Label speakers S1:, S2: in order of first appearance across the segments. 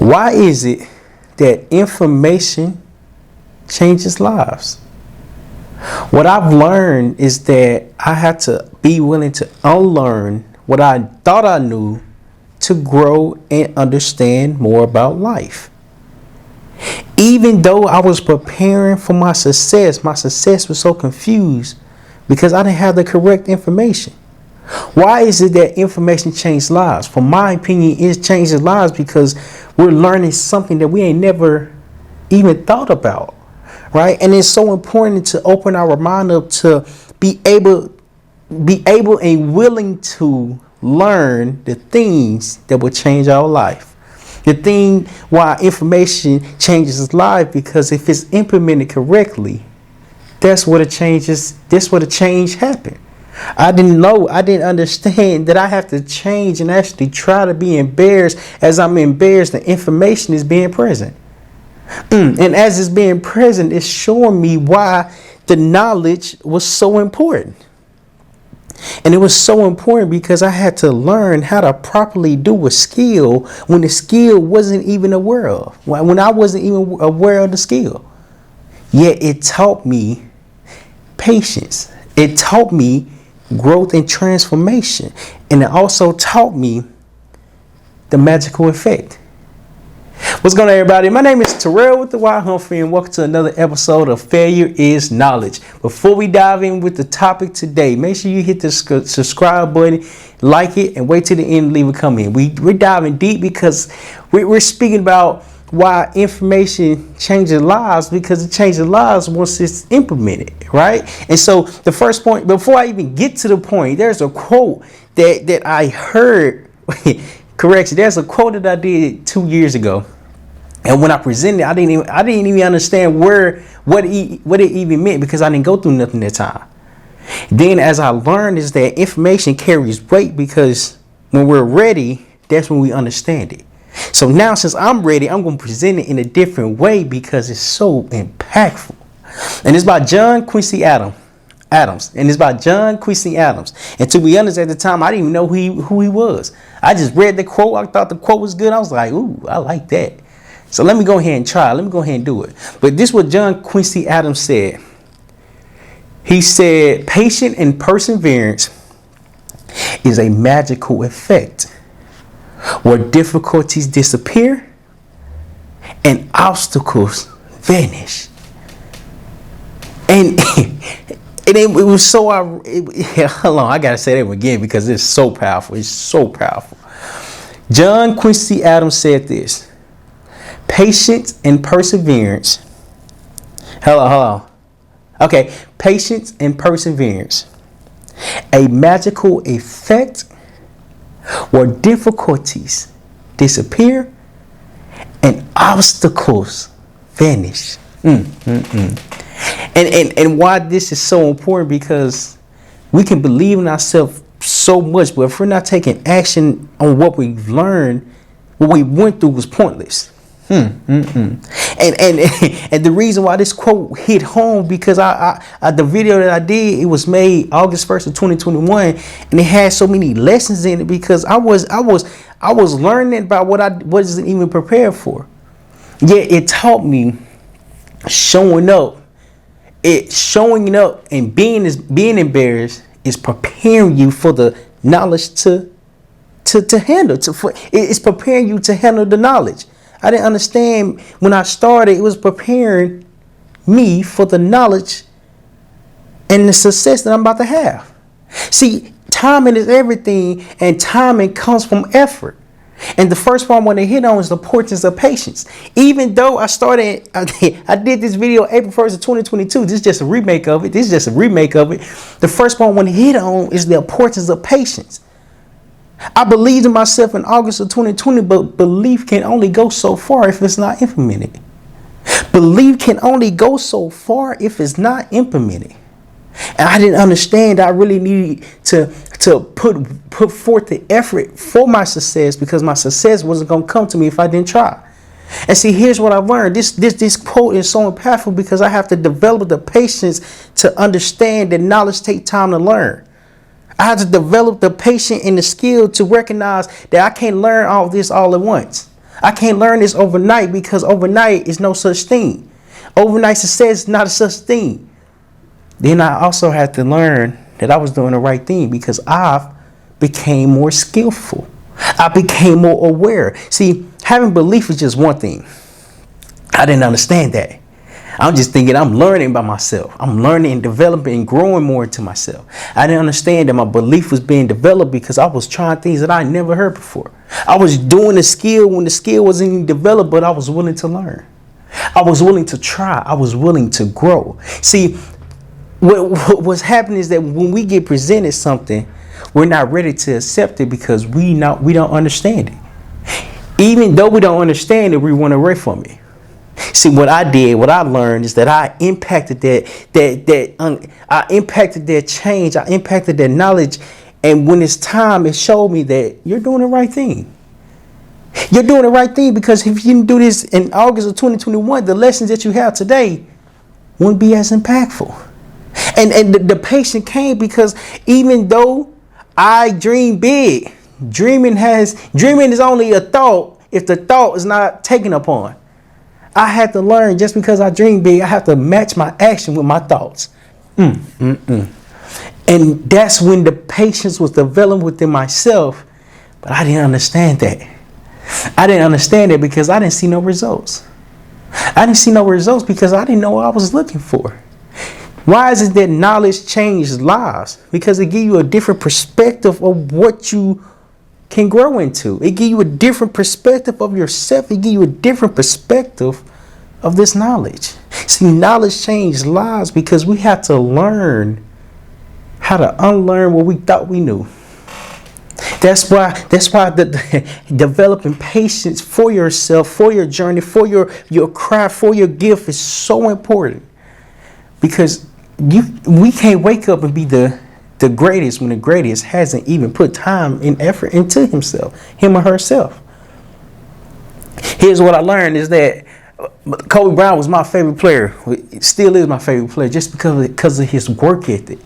S1: Why is it that information changes lives? What I've learned is that I have to be willing to unlearn what I thought I knew to grow and understand more about life. Even though I was preparing for my success was so confused because I didn't have the correct information. Why is it that information changes lives? For my opinion, it changes lives because we're learning something that we ain't never even thought about, right? And it's so important to open our mind up to be able and willing to learn the things that will change our life. The thing why information changes life, because if it's implemented correctly, that's where the change happened. I didn't understand that I have to change and actually try to be embarrassed. As I'm embarrassed, the information is being present. And as it's being present, it's showing me why the knowledge was so important. And it was so important because I had to learn how to properly do a skill when the skill wasn't even aware of, when I wasn't even aware of the skill. Yet it taught me patience. It taught me growth and transformation. And it also taught me the magical effect. What's going on, everybody? My name is Terryl with the Humphrey, and welcome to another episode of Failure is Knowledge. Before we dive in with the topic today, make sure you hit the subscribe button, like it, and wait till the end and leave a comment. We're diving deep because we're speaking about why information changes lives, because it changes lives once it's implemented, right? And so the first point, before I even get to the point, there's a quote that I heard. Correction, there's a quote that I did 2 years ago, and when I presented it, I didn't even understand what it even meant, because I didn't go through nothing that time. Then as I learned is that information carries weight, because when we're ready, that's when we understand it. So now, since I'm ready, I'm going to present it in a different way because it's so impactful. And it's by John Quincy Adams. And it's by John Quincy Adams. And to be honest, at the time, I didn't even know who he was. I just read the quote. I thought the quote was good. I was like, ooh, I like that. So let me go ahead and try. Let me go ahead and do it. But this is what John Quincy Adams said. He said, patience and perseverance is a magical effect where difficulties disappear and obstacles vanish. And it was so, hold on, I gotta say that again because it's so powerful. It's so powerful. John Quincy Adams said this: patience and perseverance. Hello. Okay, patience and perseverance, a magical effect where difficulties disappear and obstacles vanish. And why this is so important, because we can believe in ourselves so much, but if we're not taking action on what we've learned, what we went through was pointless. And the reason why this quote hit home, because the video that I did, it was made August 1st of 2021, and it had so many lessons in it, because I was learning about what I wasn't even prepared for. Yet it taught me showing up and being embarrassed is preparing you for the knowledge to handle. It's preparing you to handle the knowledge. I didn't understand when I started. It was preparing me for the knowledge and the success that I'm about to have. See, timing is everything, and timing comes from effort. And the first one I want to hit on is the importance of patience. Even though I did this video April 1st of 2022. This is just a remake of it. The first one I want to hit on is the importance of patience. I believed in myself in August of 2020, but belief can only go so far if it's not implemented. Belief can only go so far if it's not implemented. And I didn't understand I really needed to put forth the effort for my success, because my success wasn't going to come to me if I didn't try. And see, here's what I've learned. This quote is so impactful because I have to develop the patience to understand that knowledge takes time to learn. I have to develop the patience and the skill to recognize that I can't learn all this all at once. I can't learn this overnight because overnight is no such thing. Overnight success is not a such thing. Then I also had to learn that I was doing the right thing because I became more skillful. I became more aware. See, having belief is just one thing. I didn't understand that. I'm just thinking I'm learning by myself. I'm learning and developing and growing more into myself. I didn't understand that my belief was being developed because I was trying things that I never heard before. I was doing the skill when the skill wasn't even developed, but I was willing to learn. I was willing to try. I was willing to grow. See, what's happening is that when we get presented something, we're not ready to accept it because we don't understand it. Even though we don't understand it, we run away from it. See, what I learned is that I impacted I impacted that change. I impacted that knowledge. And when it's time, it showed me that you're doing the right thing. You're doing the right thing because if you didn't do this in August of 2021, the lessons that you have today wouldn't be as impactful. And the patience came because even though I dream big, dreaming is only a thought if the thought is not taken upon. I had to learn just because I dream big, I have to match my action with my thoughts. And that's when the patience was developed within myself. But I didn't understand that. I didn't understand it because I didn't see no results. I didn't see no results because I didn't know what I was looking for. Why is it that knowledge changes lives? Because it gives you a different perspective of what you can grow into. It gives you a different perspective of yourself. It gives you a different perspective of this knowledge. See, knowledge changes lives because we have to learn how to unlearn what we thought we knew. That's why developing patience for yourself, for your journey, for your craft, for your gift is so important. Because we can't wake up and be the greatest when the greatest hasn't even put time and effort into him or herself. Here's what I learned is that Kobe Bryant was my favorite player. Still is my favorite player just because of his work ethic.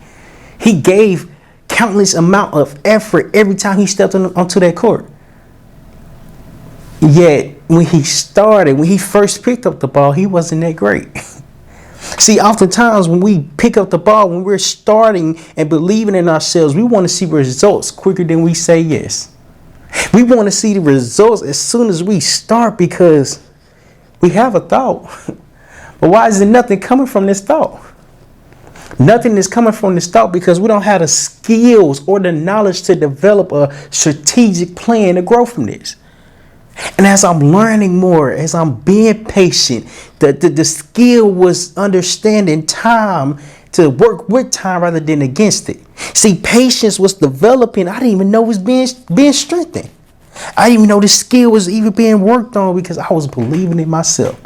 S1: He gave countless amount of effort every time he stepped onto that court. Yet when he first picked up the ball, he wasn't that great. See, oftentimes when we pick up the ball, when we're starting and believing in ourselves, we want to see results quicker than we say yes. We want to see the results as soon as we start because we have a thought. But why is there nothing coming from this thought? Nothing is coming from this thought because we don't have the skills or the knowledge to develop a strategic plan to grow from this. And as I'm learning more, as I'm being patient, the skill was understanding time to work with time rather than against it. See, patience was developing. I didn't even know it was being strengthened. I didn't even know the skill was even being worked on because I was believing in myself.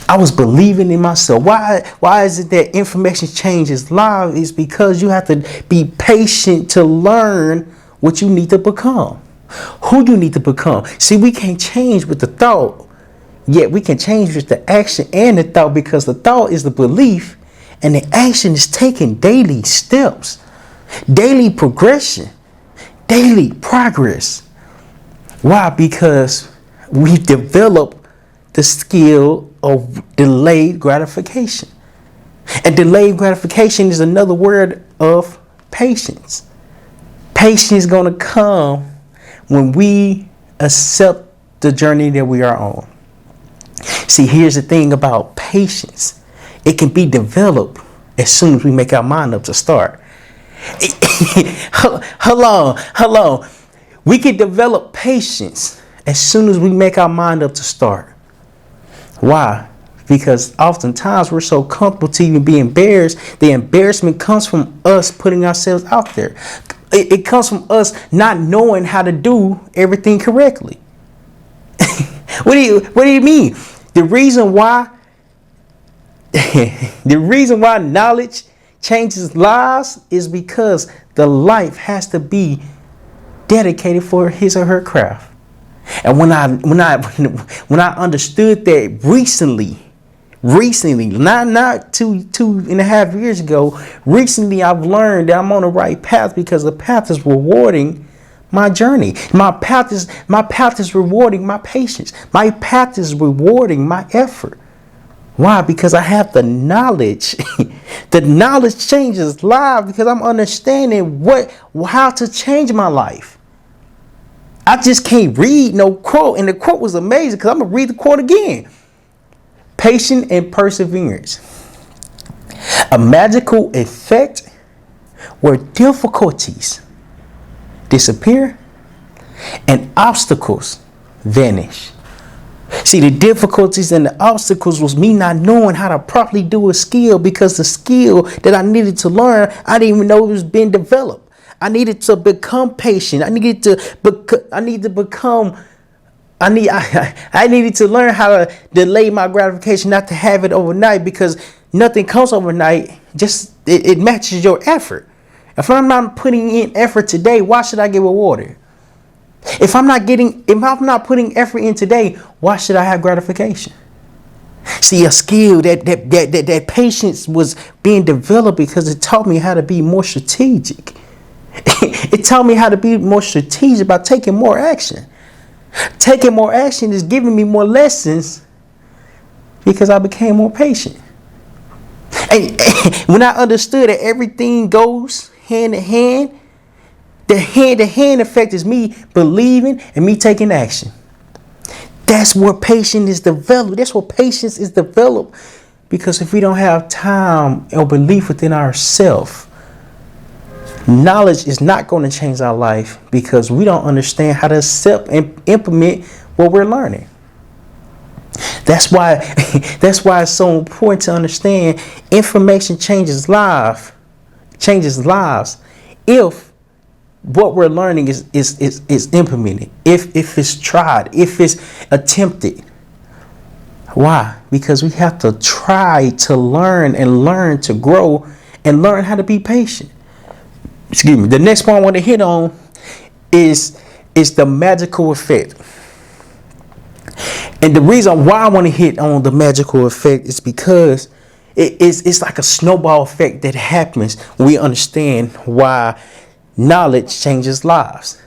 S1: I was believing in myself. Why is it that information changes lives? It's because you have to be patient to learn what you need to become. Who you need to become. See, we can't change with the thought, yet we can change with the action and the thought because the thought is the belief and the action is taking daily steps, daily progression, daily progress. Why? Because we develop the skill of delayed gratification. And delayed gratification is another word of patience. Patience is going to come when we accept the journey that we are on. See, here's the thing about patience. It can be developed as soon as we make our mind up to start. Hold on. We can develop patience as soon as we make our mind up to start. Why? Because oftentimes we're so comfortable to even be embarrassed. The embarrassment comes from us putting ourselves out there. It comes from us not knowing how to do everything correctly. What do you mean? The reason why knowledge changes lives is because the life has to be dedicated for his or her craft. And when I understood that recently, not 2.5 years ago, recently I've learned that I'm on the right path because the path is rewarding, my journey. My path is rewarding my patience. My path is rewarding my effort. Why? Because I have the knowledge. The knowledge changes lives because I'm understanding how to change my life. I just can't read no quote, and the quote was amazing because I'm gonna read the quote again. Patience and perseverance. A magical effect where difficulties disappear and obstacles vanish. See, the difficulties and the obstacles was me not knowing how to properly do a skill, because the skill that I needed to learn, I didn't even know it was being developed. I needed to become patient. I needed to learn how to delay my gratification, not to have it overnight, because nothing comes overnight. Just it matches your effort. If I'm not putting in effort today, why should I get rewarded? If I'm not putting effort in today, why should I have gratification? See, a skill that patience was being developed because it taught me how to be more strategic. It taught me how to be more strategic by taking more action. Taking more action is giving me more lessons because I became more patient. And when I understood that everything goes hand in hand, the hand-to-hand effect is me believing and me taking action. That's where patience is developed. That's where patience is developed. Because if we don't have time or belief within ourselves, knowledge is not going to change our life, because we don't understand how to accept and implement what we're learning. That's why it's so important to understand information changes lives if what we're learning is implemented, if it's tried, if it's attempted. Why? Because we have to try to learn to grow and learn how to be patient. Excuse me. The next point I want to hit on is the magical effect. And the reason why I want to hit on the magical effect is because it's like a snowball effect that happens when we understand why knowledge changes lives.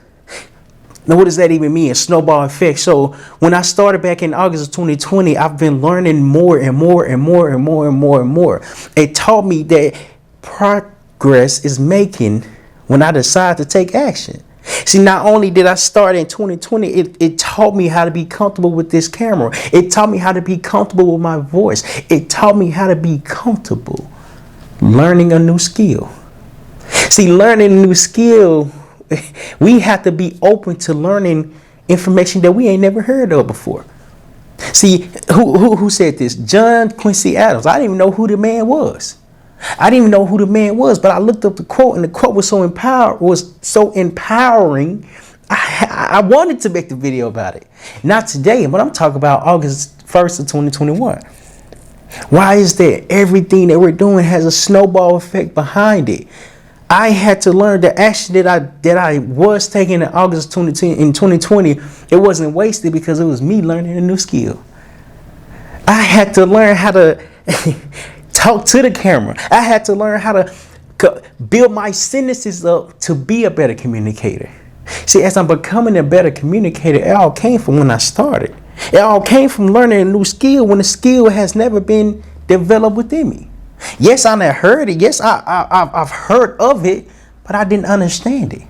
S1: Now, what does that even mean? A snowball effect. So when I started back in August of 2020, I've been learning more and more and more and more and more and more. It taught me that progress is making when I decide to take action. See, not only did I start in 2020, it taught me how to be comfortable with this camera. It taught me how to be comfortable with my voice. It taught me how to be comfortable learning a new skill. See, learning a new skill, we have to be open to learning information that we ain't never heard of before. See, who said this? John Quincy Adams. I didn't even know who the man was. But I looked up the quote, and the quote was so empowering. I wanted to make the video about it. Not today, but I'm talking about August 1st of 2021. Why is that? Everything that we're doing has a snowball effect behind it. I had to learn the action that I was taking in August 2020. It wasn't wasted because it was me learning a new skill. I had to learn how to talk to the camera. I had to learn how to build my sentences up to be a better communicator. See, as I'm becoming a better communicator, it all came from when I started. It all came from learning a new skill when the skill has never been developed within me. Yes, I never heard it. Yes, I've heard of it, but I didn't understand it.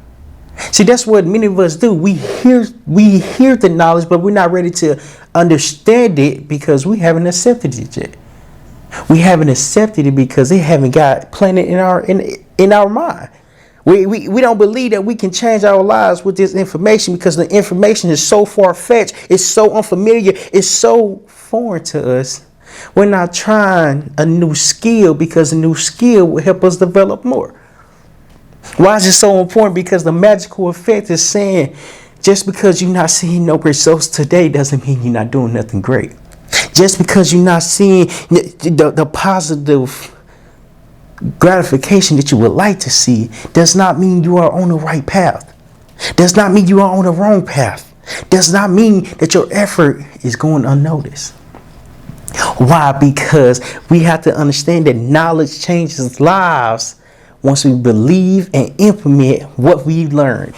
S1: See, that's what many of us do. We hear the knowledge, but we're not ready to understand it because we haven't accepted it yet. We haven't accepted it because it haven't got planted in our mind. We don't believe that we can change our lives with this information because the information is so far-fetched, it's so unfamiliar, it's so foreign to us. We're not trying a new skill because a new skill will help us develop more. Why is it so important? Because the magical effect is saying just because you're not seeing no results today doesn't mean you're not doing nothing great. Just because you're not seeing the positive gratification that you would like to see does not mean you are on the right path. Does not mean you are on the wrong path. Does not mean that your effort is going unnoticed. Why? Because we have to understand that knowledge changes lives once we believe and implement what we learned.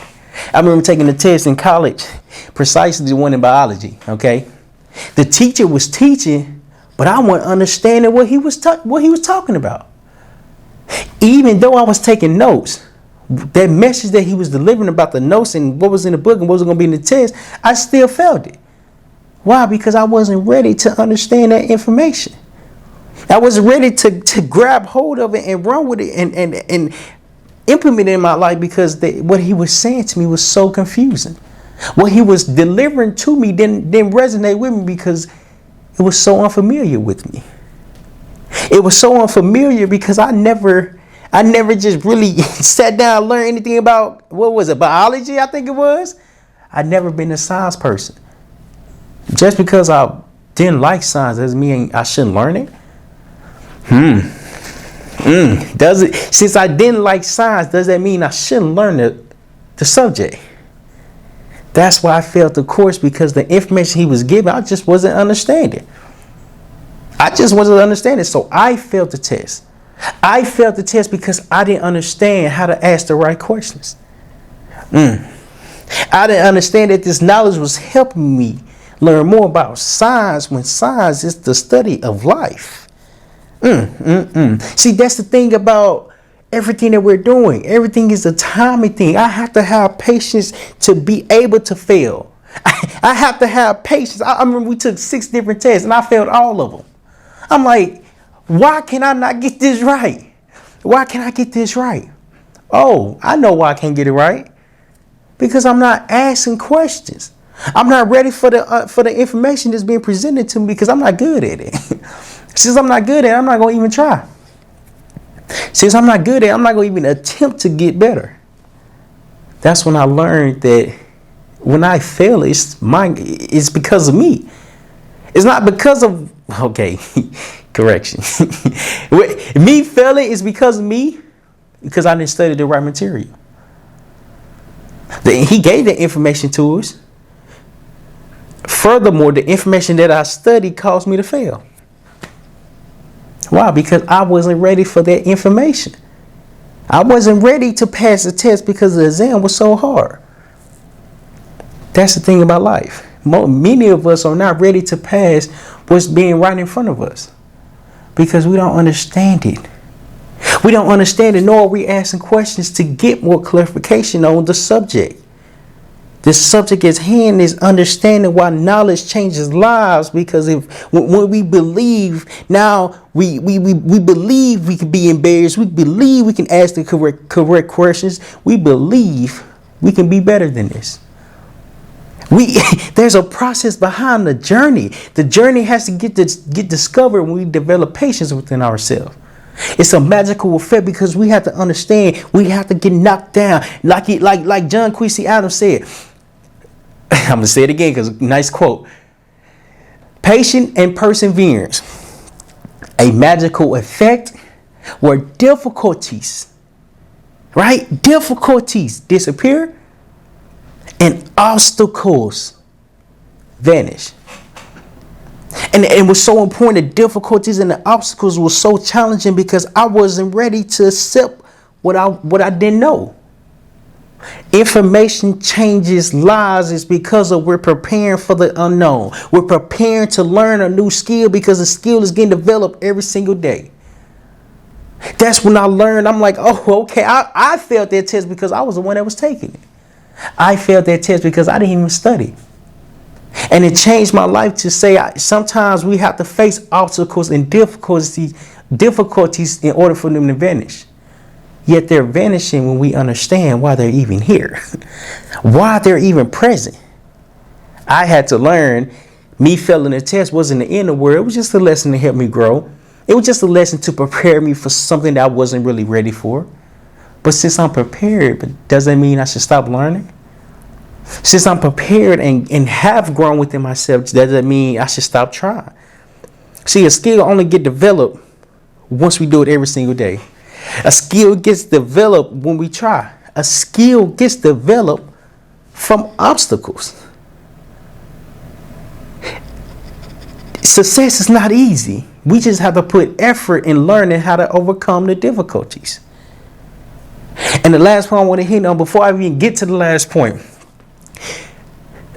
S1: I remember taking a test in college, precisely the one in biology. Okay, the teacher was teaching, but I wasn't understanding what he was talking about. Even though I was taking notes, that message that he was delivering about the notes and what was in the book and what was going to be in the test, I still felt it. Why? Because I wasn't ready to understand that information. I wasn't ready to grab hold of it and run with it and implement it in my life, because what he was saying to me was so confusing. What he was delivering to me didn't resonate with me because it was so unfamiliar with me. It was so unfamiliar because I never just really sat down and learned anything about, what was it, biology, I think it was. I'd never been a science person. Just because I didn't like science doesn't mean I shouldn't learn it. Does it? Since I didn't like science, does that mean I shouldn't learn the subject? That's why I failed the course, because the information he was giving, I just wasn't understanding. So I failed the test. I failed the test because I didn't understand how to ask the right questions. I didn't understand that this knowledge was helping me learn more about science, when science is the study of life. See, that's the thing about everything that we're doing. Everything is a timing thing. I have to have patience to be able to fail. I have to have patience. I remember we took 6 different tests and I failed all of them. I'm like, why can I not get this right? Why can't I get this right? Oh, I know why I can't get it right. Because I'm not asking questions. I'm not ready for the information that's being presented to me, because I'm not good at it. Since I'm not good at it, I'm not going to even try. Since I'm not good at it, I'm not going to even attempt to get better. That's when I learned that when I fail, it's because of me. It's not because of, okay, correction. Me failing is because of me, because I didn't study the right material. He gave the information to us. Furthermore, the information that I studied caused me to fail. Why? Because I wasn't ready for that information. I wasn't ready to pass the test because the exam was so hard. That's the thing about life. Many of us are not ready to pass what's being right in front of us because we don't understand it. We don't understand it, nor are we asking questions to get more clarification on the subject. The subject at hand is understanding why knowledge changes lives, because when we believe, now we believe we can be embarrassed. We believe we can ask the correct questions. We believe we can be better than this. There's a process behind the journey. The journey has to get discovered when we develop patience within ourselves. It's a magical effect because we have to understand. We have to get knocked down, like John Quincy Adams said. I'm gonna say it again because nice quote. Patience and perseverance, a magical effect where difficulties disappear and obstacles vanish. And it was so important. The difficulties and the obstacles were so challenging because I wasn't ready to accept what I didn't know. Information changes lives is because we're preparing for the unknown. We're preparing to learn a new skill because the skill is getting developed every single day. That's when I learned. I'm like, oh, okay. I failed that test because I was the one that was taking it. I failed that test because I didn't even study. And it changed my life to say sometimes we have to face obstacles and difficulties in order for them to vanish. Yet they're vanishing when we understand why they're even here, why they're even present. I had to learn me failing the test wasn't the end of the world. It was just a lesson to help me grow. It was just a lesson to prepare me for something that I wasn't really ready for. But since I'm prepared, does that mean I should stop learning? Since I'm prepared and have grown within myself, does that mean I should stop trying? See, a skill only get developed once we do it every single day. A skill gets developed when we try. A skill gets developed from obstacles. Success is not easy. We just have to put effort in learning how to overcome the difficulties. And the last point I want to hit on before I even get to the last point.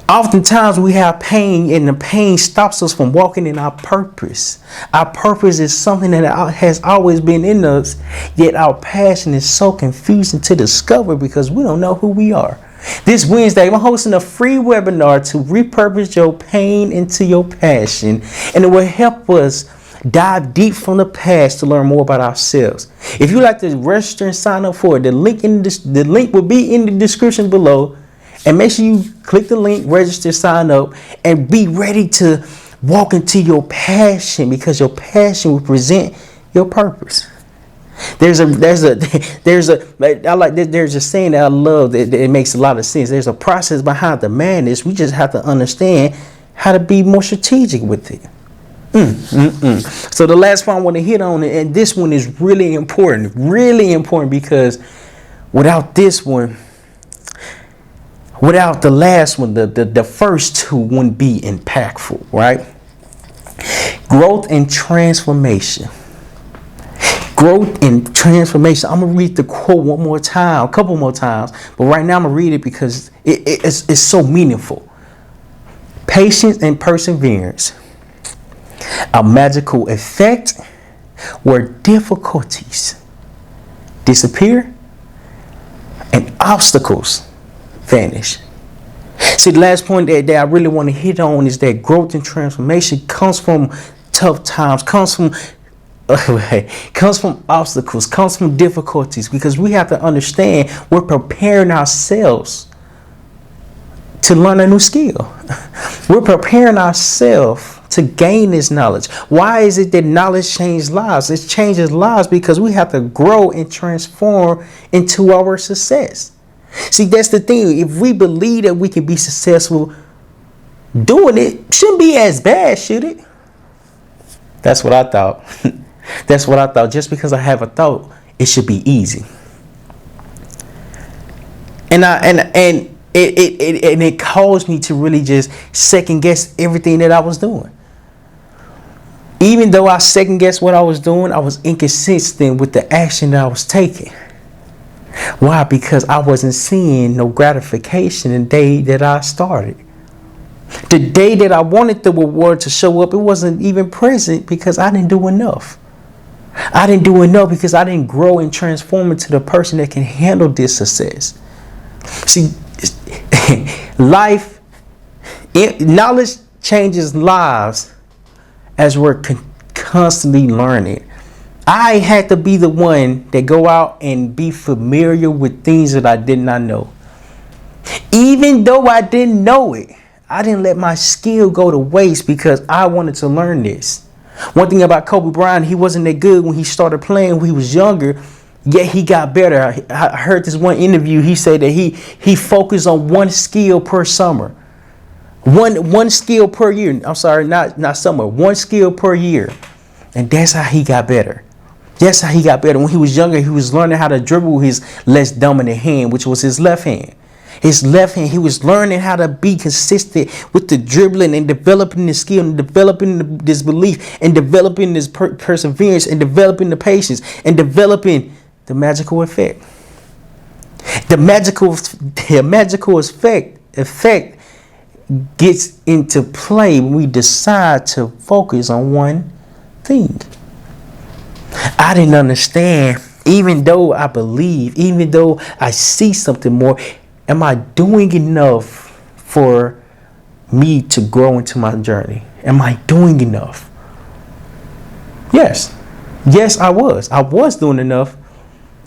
S1: Oftentimes we have pain, and the pain stops us from walking in our purpose. Our purpose is something that has always been in us, yet our passion is so confusing to discover because we don't know who we are. This Wednesday, I'm hosting a free webinar to repurpose your pain into your passion, and it will help us dive deep from the past to learn more about ourselves. If you'd like to register and sign up for it, the link will be in the description below. And make sure you click the link, register, sign up, and be ready to walk into your passion, because your passion will present your purpose. There's a saying that I love that it makes a lot of sense. There's a process behind the madness. We just have to understand how to be more strategic with it. So the last point I want to hit on, and this one is really important because without this one, without the last one, the first two wouldn't be impactful, right? Growth and transformation. Growth and transformation. I'm going to read the quote one more time, a couple more times, but right now I'm going to read it because it's so meaningful. Patience and perseverance. A magical effect where difficulties disappear and obstacles vanish. See, the last point that I really want to hit on is that growth and transformation comes from tough times, comes from obstacles, comes from difficulties, because we have to understand we're preparing ourselves to learn a new skill. We're preparing ourselves to gain this knowledge. Why is it that knowledge changes lives? It changes lives because we have to grow and transform into our success. See, that's the thing. If we believe that we can be successful, doing it shouldn't be as bad, should it? That's what I thought. That's what I thought. Just because I have a thought, it should be easy. And it caused me to really just second guess everything that I was doing. Even though I second guessed what I was doing, I was inconsistent with the action that I was taking. Why? Because I wasn't seeing no gratification the day that I started. The day that I wanted the reward to show up, it wasn't even present because I didn't do enough. I didn't do enough because I didn't grow and transform into the person that can handle this success. See, knowledge changes lives as we're constantly learning. I had to be the one that go out and be familiar with things that I did not know. Even though I didn't know it, I didn't let my skill go to waste because I wanted to learn this. One thing about Kobe Bryant, he wasn't that good when he started playing when he was younger, yet he got better. I heard this one interview. He said that he focused on one skill per summer. One skill per year. I'm sorry, not summer. One skill per year. And that's how he got better. That's how he got better. When he was younger, he was learning how to dribble his less dominant hand, which was his left hand. His left hand, he was learning how to be consistent with the dribbling and developing the skill and developing this belief and developing this perseverance and developing the patience and developing the magical effect. The magical effect gets into play when we decide to focus on one thing. I didn't understand, even though I believe, even though I see something more, am I doing enough for me to grow into my journey? Am I doing enough? Yes, I was. I was doing enough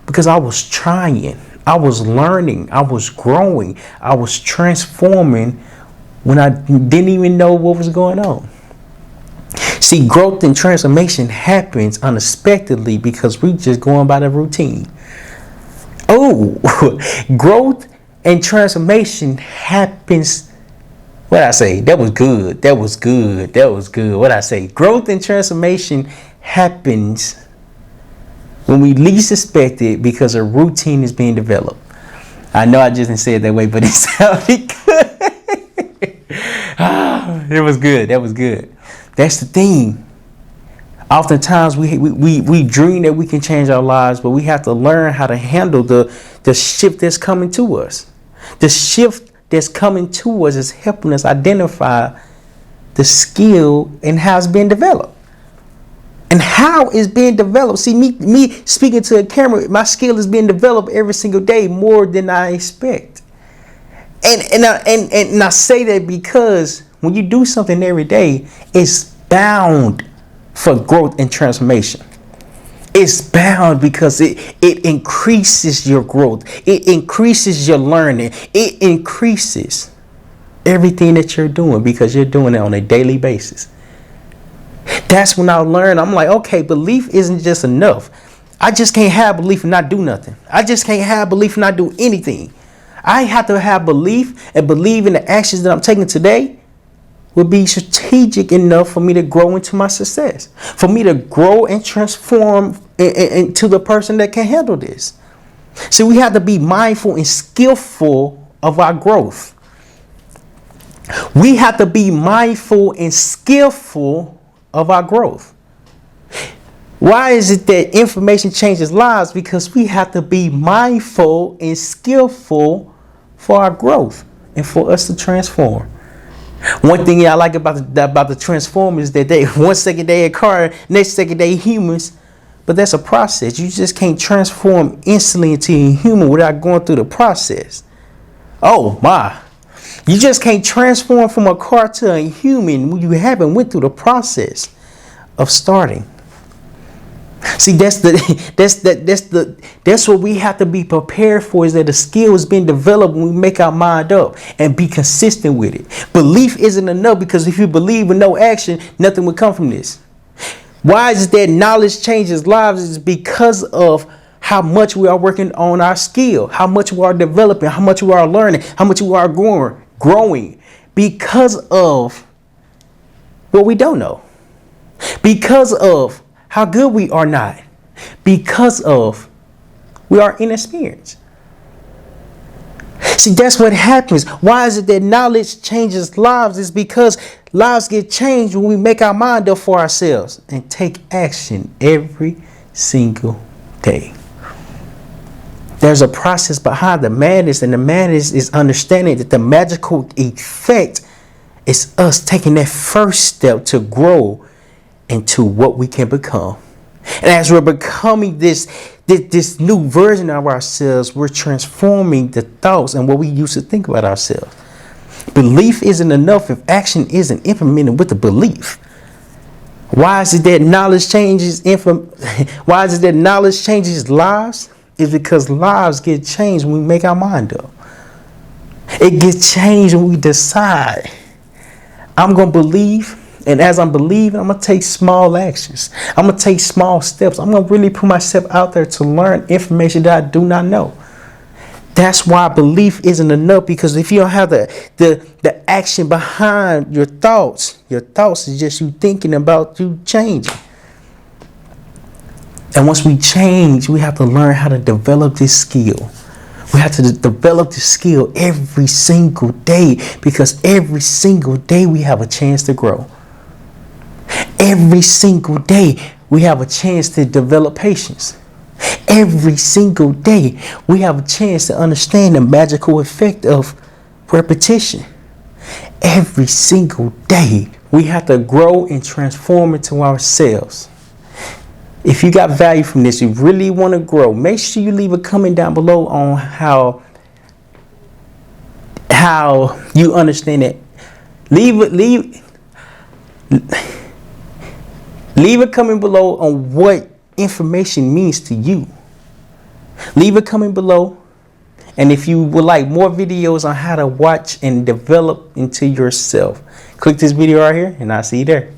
S1: because I was trying. I was learning. I was growing. I was transforming when I didn't even know what was going on. See, growth and transformation happens unexpectedly because we just going by the routine. Oh, growth and transformation happens. What I say? That was good. What I say? Growth and transformation happens when we least expect it because a routine is being developed. I know I just didn't say it that way, but it sounded good. It was good. That was good. That's the thing. Oftentimes we dream that we can change our lives, but we have to learn how to handle the the shift that's coming to us. The shift that's coming to us is helping us identify the skill and how it's being developed. And how it's being developed. See, me speaking to a camera, my skill is being developed every single day more than I expect. And I say that because when you do something every day, it's bound for growth and transformation. It's bound because it increases your growth. It increases your learning. It increases everything that you're doing because you're doing it on a daily basis. That's when I learned. I'm like, okay, belief isn't just enough. I just can't have belief and not do nothing. I just can't have belief and not do anything. I have to have belief and believe in the actions that I'm taking today will be strategic enough for me to grow into my success, for me to grow and transform into the person that can handle this. See, we have to be mindful and skillful of our growth. We have to be mindful and skillful of our growth. Why is it that information changes lives? Because we have to be mindful and skillful for our growth and for us to transform. One thing I like about the transform is that they 1 second they a car, next second they humans, but that's a process. You just can't transform instantly into a human without going through the process. Oh my. You just can't transform from a car to a human when you haven't went through the process of starting. See, that's what we have to be prepared for, is that the skill is being developed when we make our mind up and be consistent with it. Belief isn't enough, because if you believe with no action, nothing will come from this. Why is it that knowledge changes lives? Is because of how much we are working on our skill, how much we are developing, how much we are learning, how much we are growing because of what we don't know, because of how good we are not, because of we are inexperienced. See, that's what happens. Why is it that knowledge changes lives? It's because lives get changed when we make our mind up for ourselves and take action every single day. There's a process behind the madness, and the madness is understanding that the magical effect is us taking that first step to grow into what we can become. And as we're becoming this new version of ourselves, we're transforming the thoughts and what we used to think about ourselves. Belief isn't enough if action isn't implemented with the belief. Why is it that knowledge changes lives? It's because lives get changed when we make our mind up. It gets changed when we decide, I'm going to believe. And as I'm believing, I'm going to take small actions. I'm going to take small steps. I'm going to really put myself out there to learn information that I do not know. That's why belief isn't enough, because if you don't have the action behind your thoughts is just you thinking about you changing. And once we change, we have to learn how to develop this skill. We have to develop this skill every single day, because every single day we have a chance to grow. Every single day we have a chance to develop patience. Every single day we have a chance to understand the magical effect of repetition. Every single day we have to grow and transform into ourselves. If you got value from this, you really want to grow, make sure you leave a comment down below on how you understand it. Leave a comment below on what information means to you. Leave a comment below. And if you would like more videos on how to watch and develop into yourself, click this video right here and I'll see you there.